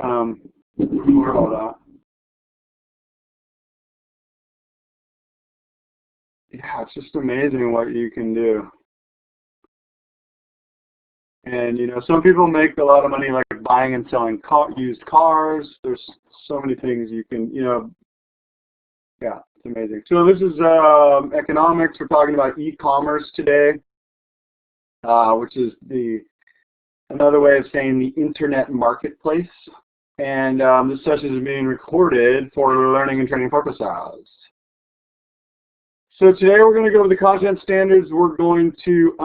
can record all that. Yeah, it's just amazing what you can do. And, you know, some people make a lot of money like buying and selling used cars. There's so many things you can, you know, yeah, it's amazing. So this is economics. We're talking about e-commerce today, which is another way of saying the internet marketplace. And this session is being recorded for learning and training purposes. So today we're going to go over the content standards. We're going to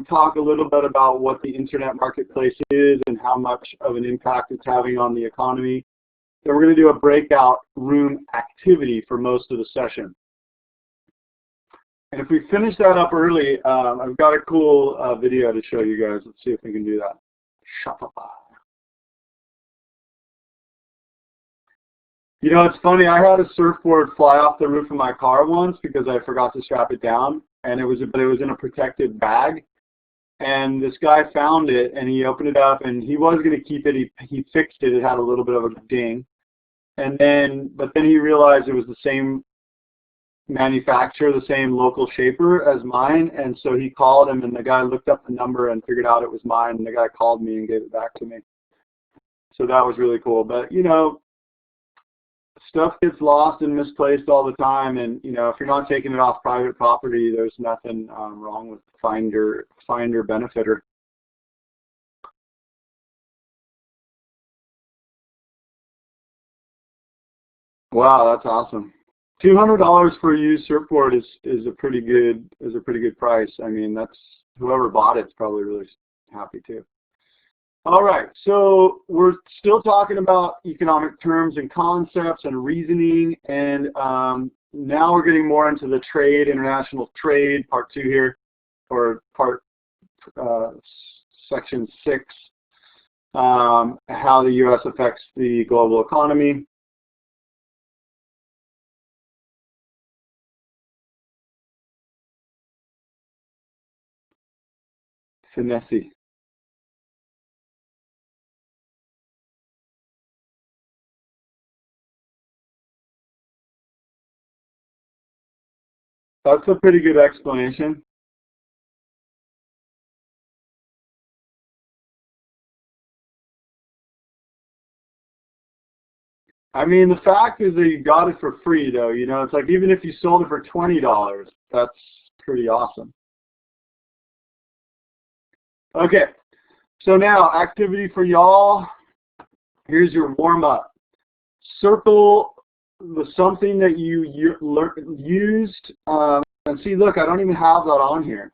talk a little bit about what the internet marketplace is and how much of an impact it's having on the economy. Then we're going to do a breakout room activity for most of the session. And if we finish that up early, I've got a cool video to show you guys. Let's see if we can do that. Shopify. You know, it's funny, I had a surfboard fly off the roof of my car once because I forgot to strap it down, and it was in a protected bag. And this guy found it, and he opened it up, and he was going to keep it. He fixed it. It had a little bit of a ding. But then he realized it was the same manufacturer, the same local shaper as mine, and so he called him, and the guy looked up the number and figured out it was mine, and the guy called me and gave it back to me. So that was really cool. But, you know, stuff gets lost and misplaced all the time, and you know, if you're not taking it off private property, there's nothing wrong with finder benefiter. Wow, that's awesome. $200 for a used surfboard is a pretty good price. I mean, that's whoever bought it's probably really happy too. All right, so we're still talking about economic terms and concepts and reasoning, and now we're getting more into the trade, international trade, part 2 here, or section 6, how the U.S. affects the global economy. Finesse. That's a pretty good explanation. I mean, the fact is that you got it for free, though. You know, it's like even if you sold it for $20, that's pretty awesome. Okay, so now activity for y'all. Here's your warm-up. Circle something that you used, and see, look, I don't even have that on here.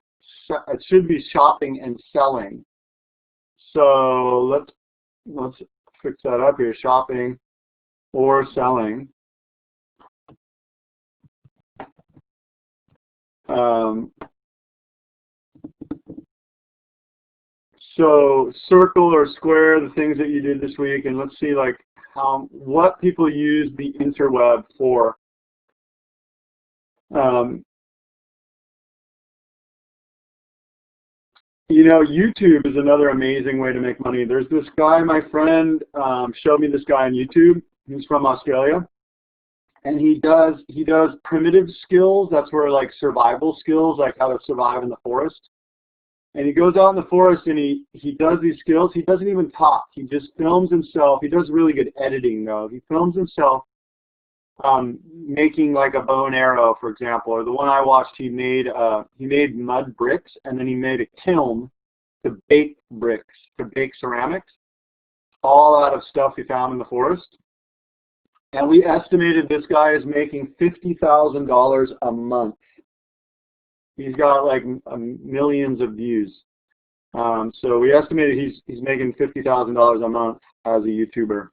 It should be shopping and selling. So let's fix that up here. Shopping or selling. So circle or square the things that you did this week, and let's see like what people use the interweb for. You know, YouTube is another amazing way to make money. There's this guy, my friend showed me this guy on YouTube. He's from Australia, and he does primitive skills. That's where like survival skills, like how to survive in the forest. And he goes out in the forest and he does these skills. He doesn't even talk. He just films himself. He does really good editing though. He films himself making like a bow and arrow, for example. Or the one I watched, he made mud bricks, and then he made a kiln to bake bricks, to bake ceramics, all out of stuff he found in the forest. And we estimated this guy is making $50,000 a month. He's got like millions of views. So we estimated he's making $50,000 a month as a YouTuber.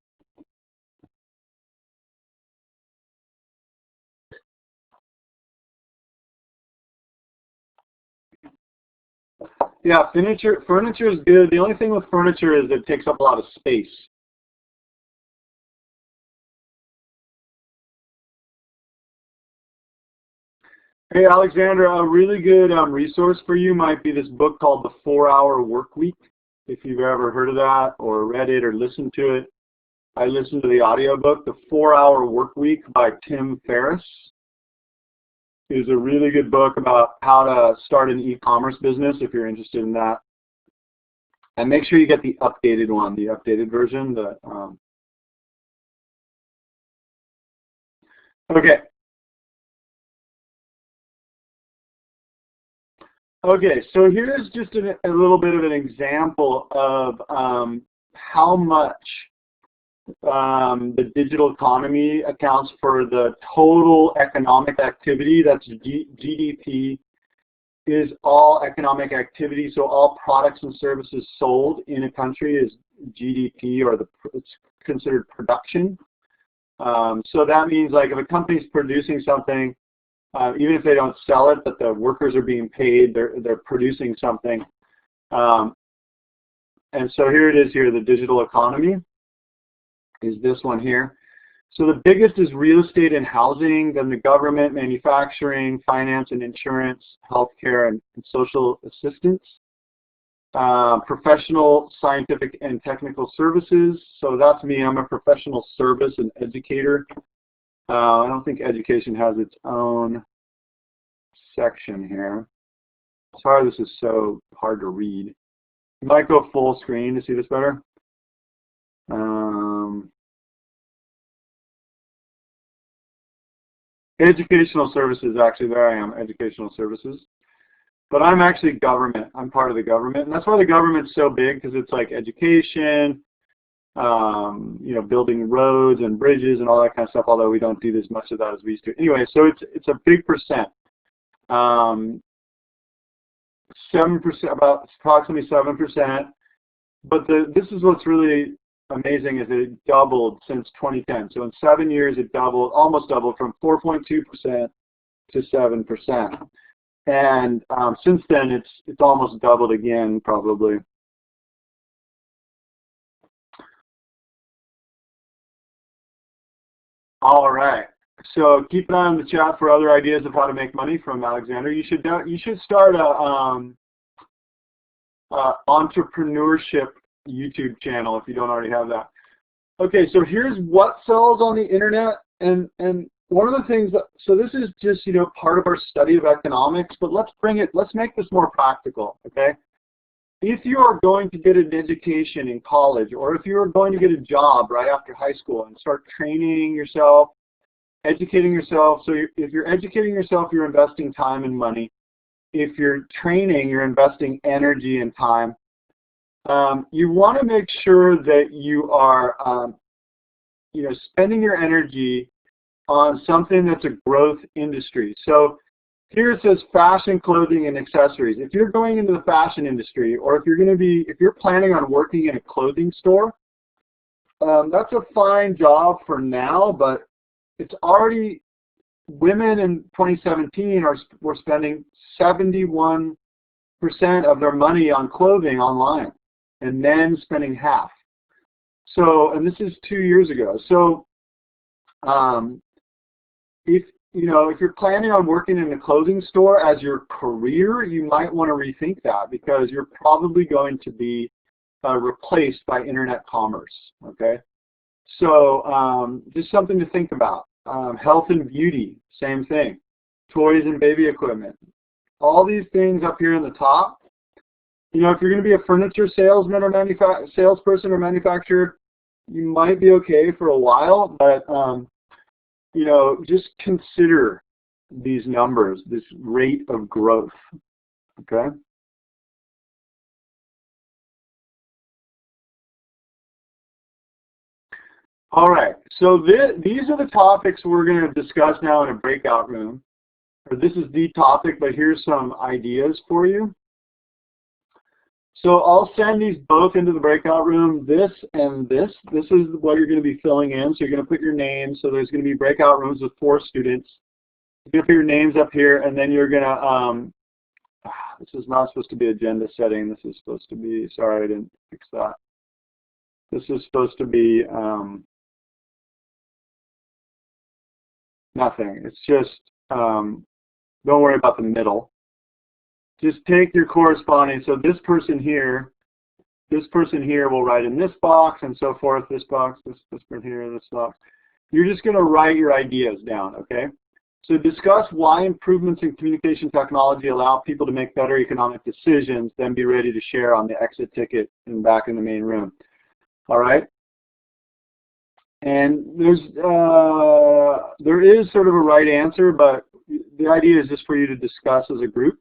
Yeah, furniture is good. The only thing with furniture is it takes up a lot of space. Hey, Alexandra, a really good resource for you might be this book called The 4-Hour Workweek, if you've ever heard of that or read it or listened to it. I listened to the audiobook. The 4-Hour Workweek by Tim Ferriss is a really good book about how to start an e-commerce business if you're interested in that. And make sure you get the updated one, the updated version. Okay. Okay, so here's just a little bit of an example of how much the digital economy accounts for the total economic activity. That's GDP is all economic activity, so all products and services sold in a country is GDP, or it's considered production. So that means, like, if a company's producing something, even if they don't sell it, but the workers are being paid, they're producing something. And so here it is here, the digital economy is this one here. So the biggest is real estate and housing, then the government, manufacturing, finance and insurance, healthcare and social assistance, professional, scientific and technical services. So that's me, I'm a professional service and educator. I don't think education has its own section here. Sorry, this is so hard to read. You might go full screen to see this better. Educational services, actually, there I am, educational services. But I'm actually government. I'm part of the government. And that's why the government's so big, because it's like education, you know, building roads and bridges and all that kind of stuff, although we don't do as much of that as we used to. Anyway, so it's a big percent. 7%, about approximately 7%. But this is what's really amazing, is it doubled since 2010. So in 7 years, it doubled, almost doubled, from 4.2% to 7%. And since then, it's almost doubled again, probably. All right. So keep an eye on the chat for other ideas of how to make money from Alexander. You should start a entrepreneurship YouTube channel if you don't already have that. Okay, so here's what sells on the internet, and one of the things that, so this is just, you know, part of our study of economics, but let's make this more practical, okay? If you are going to get an education in college, or if you are going to get a job right after high school and start training yourself, educating yourself, so if you're educating yourself, you're investing time and money. If you're training, you're investing energy and time. You want to make sure that you are, you know, spending your energy on something that's a growth industry. So here it says fashion, clothing, and accessories. If you're going into the fashion industry, or if you're planning on working in a clothing store, that's a fine job for now, but it's already, women in 2017 were spending 71% of their money on clothing online, and men spending half. So, and this is 2 years ago. So, if you're planning on working in a clothing store as your career, you might want to rethink that, because you're probably going to be replaced by internet commerce. Okay, so just something to think about. Health and beauty, same thing. Toys and baby equipment. All these things up here in the top. You know, if you're going to be a furniture salesman or salesperson or manufacturer, you might be okay for a while, but you know, just consider these numbers, this rate of growth. Okay. All right. So these are the topics we're going to discuss now in a breakout room. Or this is the topic, but here's some ideas for you. So I'll send these both into the breakout room, this and this. This is what you're going to be filling in. So you're going to put your name. So there's going to be breakout rooms with 4 students. You're going to put your names up here, and then you're going to, this is not supposed to be agenda setting. This is supposed to be, sorry, I didn't fix that. This is supposed to be nothing. It's just, don't worry about the middle. Just take your corresponding, so this person here this person here will write in this box and so forth, this box, this person here, this box. You're just going to write your ideas down, okay? So discuss why improvements in communication technology allow people to make better economic decisions, then be ready to share on the exit ticket and back in the main room. All right? And there is sort of a right answer, but the idea is just for you to discuss as a group.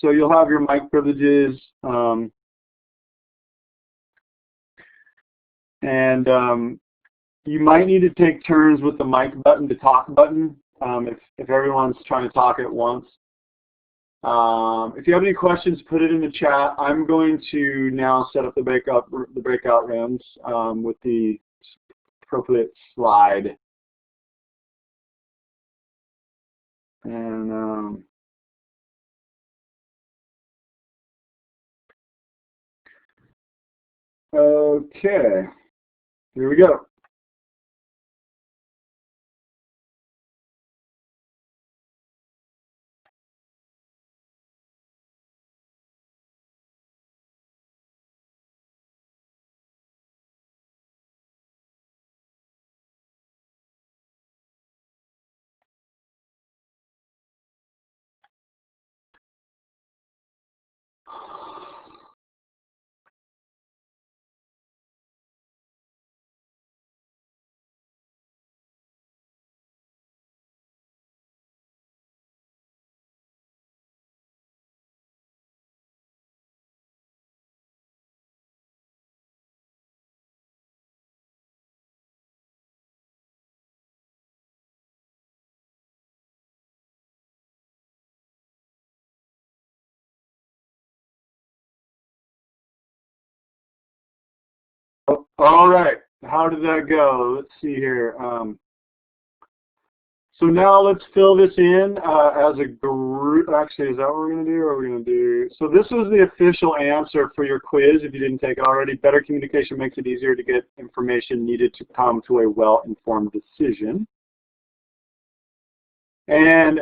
So you'll have your mic privileges, you might need to take turns with the mic button to talk button if everyone's trying to talk at once. If you have any questions, put it in the chat. I'm going to now set up the breakout rooms with the appropriate slide. And okay, here we go. All right, how did that go? Let's see here. So now let's fill this in as a group. Actually, is that what we're going to do? Or are we going to do? So this was the official answer for your quiz. If you didn't take it already, better communication makes it easier to get information needed to come to a well-informed decision. And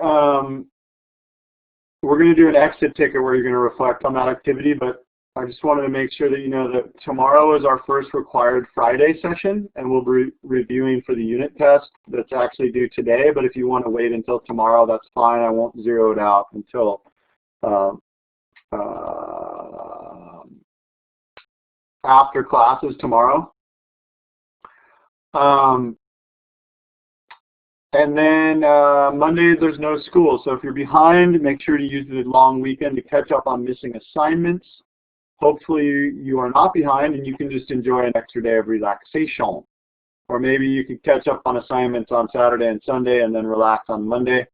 we're going to do an exit ticket where you're going to reflect on that activity, but I just wanted to make sure that you know that tomorrow is our first required Friday session, and we'll be reviewing for the unit test that's actually due today. But if you want to wait until tomorrow, that's fine. I won't zero it out until after classes tomorrow. And then Monday, there's no school. So if you're behind, make sure to use the long weekend to catch up on missing assignments. Hopefully you are not behind and you can just enjoy an extra day of relaxation. Or maybe you can catch up on assignments on Saturday and Sunday and then relax on Monday.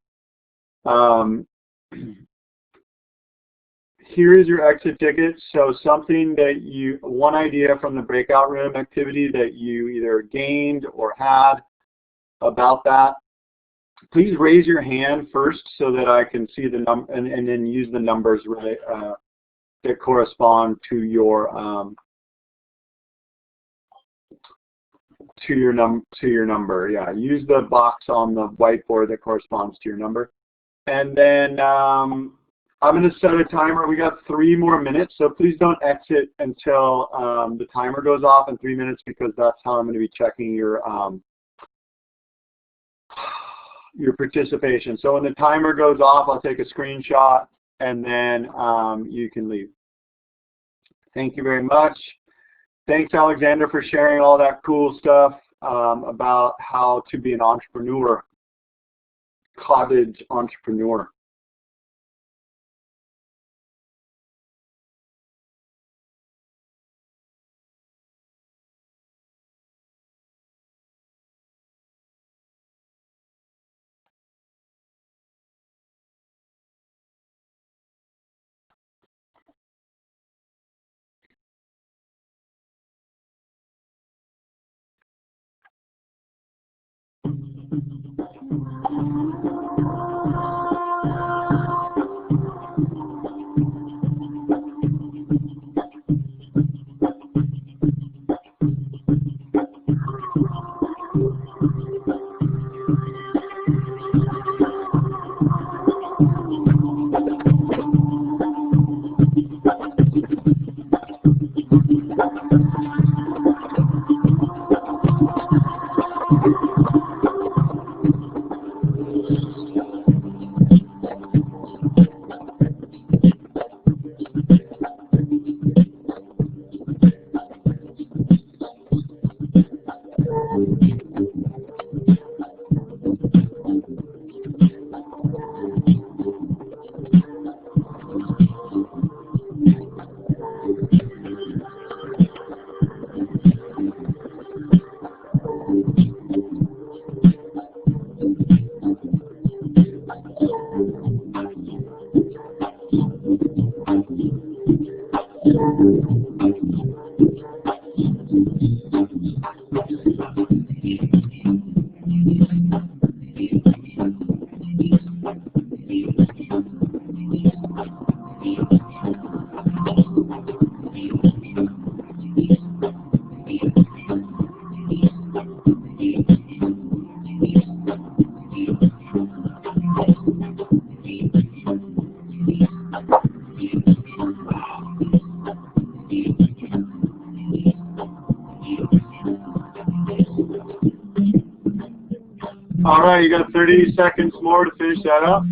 Here's your exit ticket. So something that one idea from the breakout room activity that you either gained or had about that. Please raise your hand first so that I can see the number and then use the numbers really, that correspond to your number. Yeah, use the box on the whiteboard that corresponds to your number. And then I'm going to set a timer. We got 3 more minutes, so please don't exit until the timer goes off in 3 minutes, because that's how I'm going to be checking your participation. So when the timer goes off, I'll take a screenshot and then you can leave. Thank you very much. Thanks, Alexander, for sharing all that cool stuff about how to be an entrepreneur, cottage entrepreneur. All right, you got 30 seconds more to finish that up.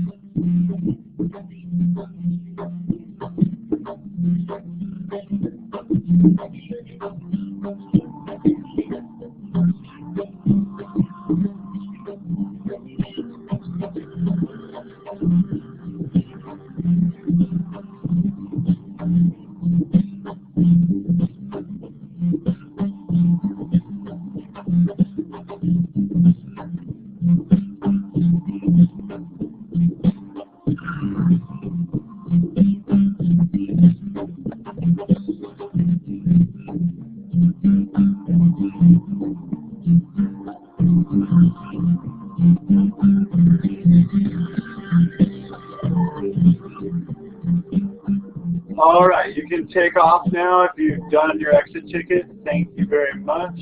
All right, you can take off now if you've done your exit ticket. Thank you very much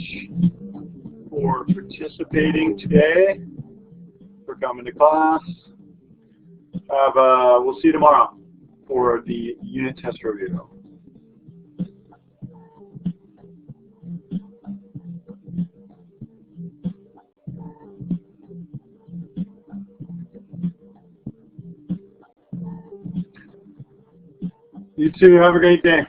for participating today, for coming to class. We'll see you tomorrow for the unit test review. You too. Have a great day.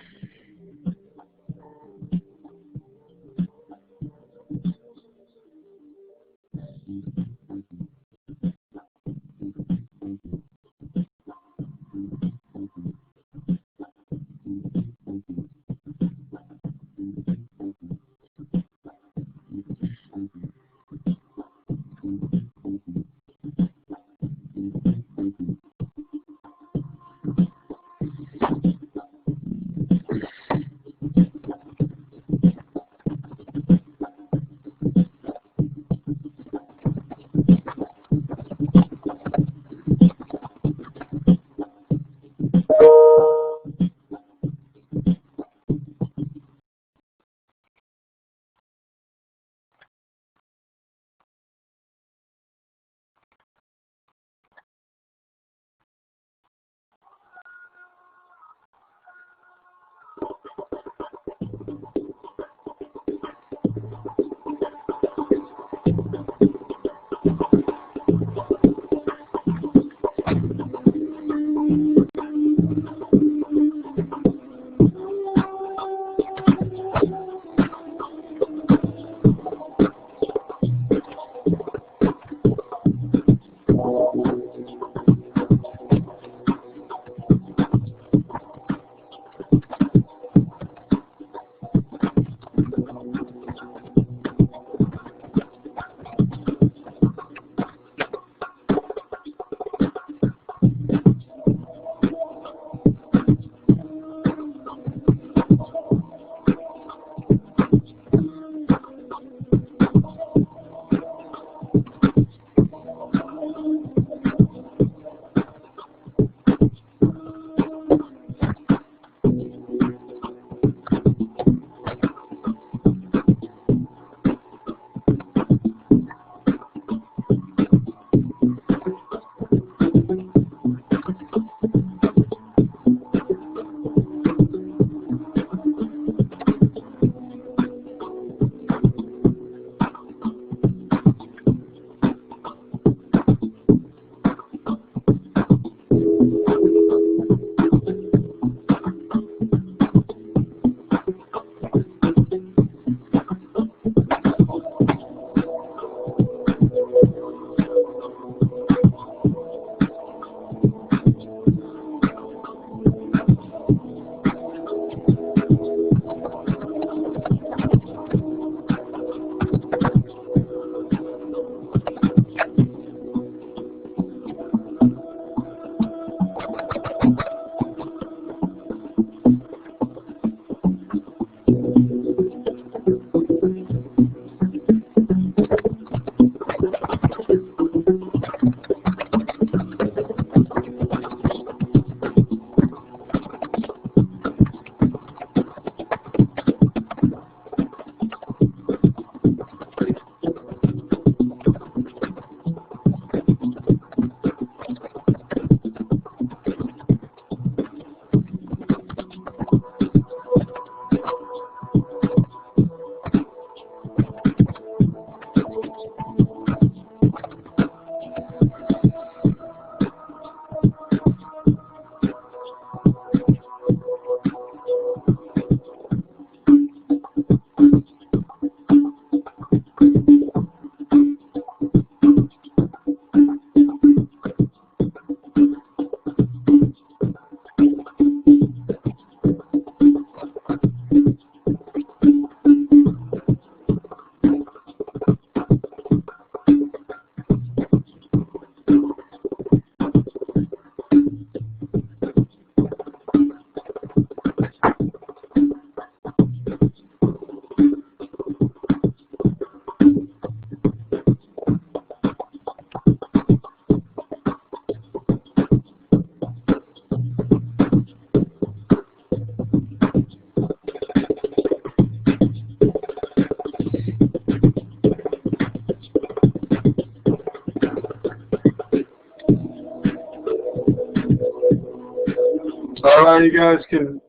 All right, you guys can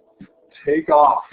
take off.